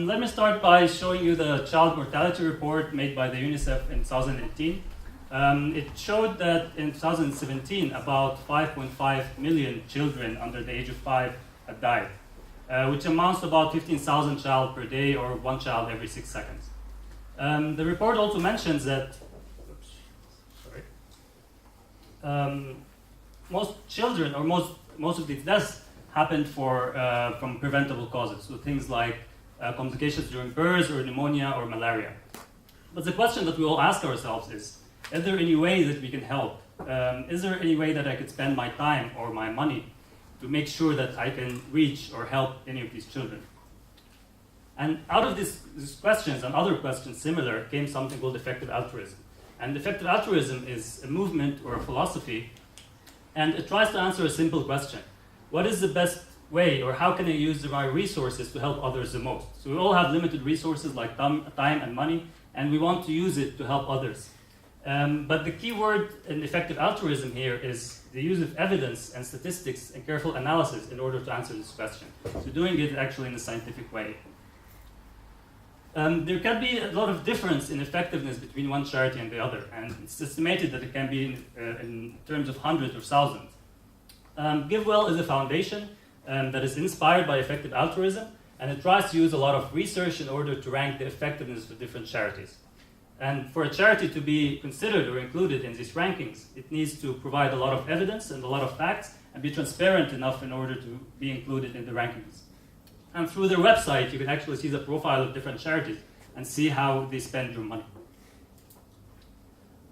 Let me start by showing you the child mortality report made by the UNICEF in 2018. It showed that in 2017, about 5.5 million children under the age of 5 had died, which amounts to about 15,000 child per day, or one child every 6 seconds. The report also mentions that most children, or most of these deaths, happened from preventable causes, so things like complications during birth, or pneumonia, or malaria. But the question that we all ask ourselves is there any way that we can help? Is there any way that I could spend my time or my money to make sure that I can reach or help any of these children? And out of these questions and other questions similar came something called effective altruism. And effective altruism is a movement or a philosophy, and it tries to answer a simple question. What is the best way, or how can I use my resources to help others the most? So we all have limited resources like time and money, and we want to use it to help others. But the key word in effective altruism here is the use of evidence and statistics and careful analysis in order to answer this question. So doing it actually in a scientific way. There can be a lot of difference in effectiveness between one charity and the other, and it's estimated that it can be in terms of hundreds or thousands. GiveWell is a foundation that is inspired by effective altruism, and it tries to use a lot of research in order to rank the effectiveness of different charities. And for a charity to be considered or included in these rankings, it needs to provide a lot of evidence and a lot of facts and be transparent enough in order to be included in the rankings. And through their website, you can actually see the profile of different charities and see how they spend your money.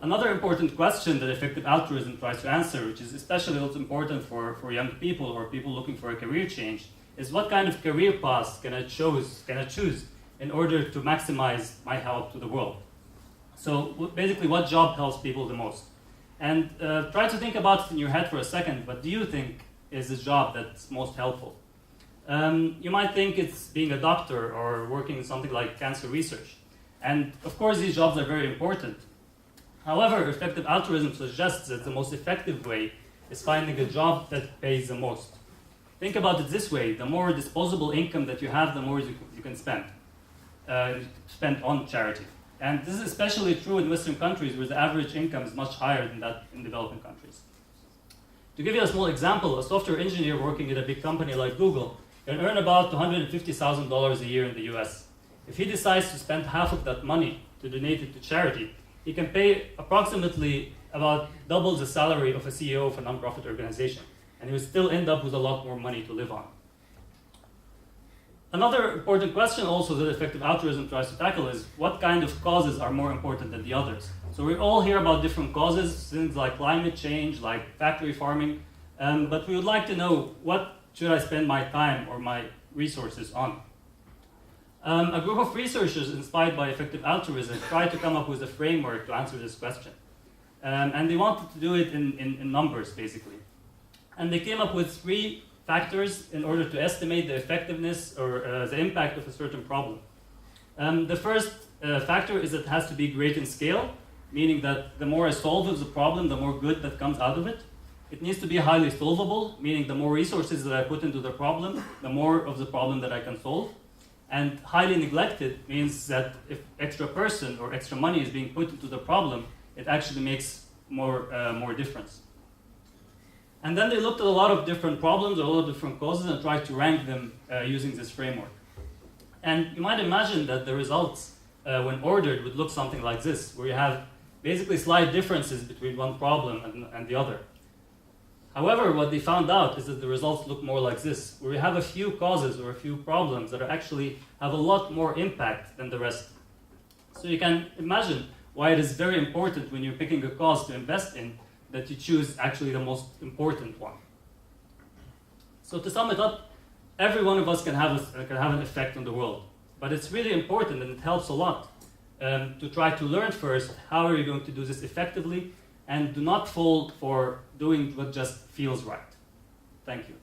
Another important question that effective altruism tries to answer, which is especially also important for young people or people looking for a career change, is what kind of career path can I choose in order to maximize my help to the world? So basically, what job helps people the most? And try to think about it in your head for a second. What do you think is the job that's most helpful? You might think it's being a doctor or working in something like cancer research. And of course, these jobs are very important. However, effective altruism suggests that the most effective way is finding a job that pays the most. Think about it this way: the more disposable income that you have, the more you can spend on charity. And this is especially true in Western countries, where the average income is much higher than that in developing countries. To give you a small example, a software engineer working at a big company like Google can earn about $250,000 a year in the US. If he decides to spend half of that money to donate it to charity, he can pay approximately about double the salary of a CEO of a nonprofit organization, and he will still end up with a lot more money to live on. Another important question also that effective altruism tries to tackle is what kind of causes are more important than the others. So we all hear about different causes, things like climate change, like factory farming, but we would like to know, what should I spend my time or my resources on? A group of researchers inspired by effective altruism tried to come up with a framework to answer this question. And they wanted to do it in numbers, basically. And they came up with 3 factors in order to estimate the effectiveness or the impact of a certain problem. The first factor is that it has to be great in scale, meaning that the more I solve the problem, the more good that comes out of it. It needs to be highly solvable, meaning the more resources that I put into the problem, the more of the problem that I can solve. And highly neglected means that if extra person or extra money is being put into the problem, it actually makes more difference. And then they looked at a lot of different problems, a lot of different causes, and tried to rank them using this framework. And you might imagine that the results, when ordered, would look something like this, where you have basically slight differences between one problem and the other. However, what they found out is that the results look more like this, where you have a few causes or a few problems that actually have a lot more impact than the rest. So you can imagine why it is very important when you're picking a cause to invest in that you choose actually the most important one. So to sum it up, every one of us can have an effect on the world. But it's really important, and it helps a lot, to try to learn first how are you going to do this effectively, and do not fall for doing what just feels right. Thank you.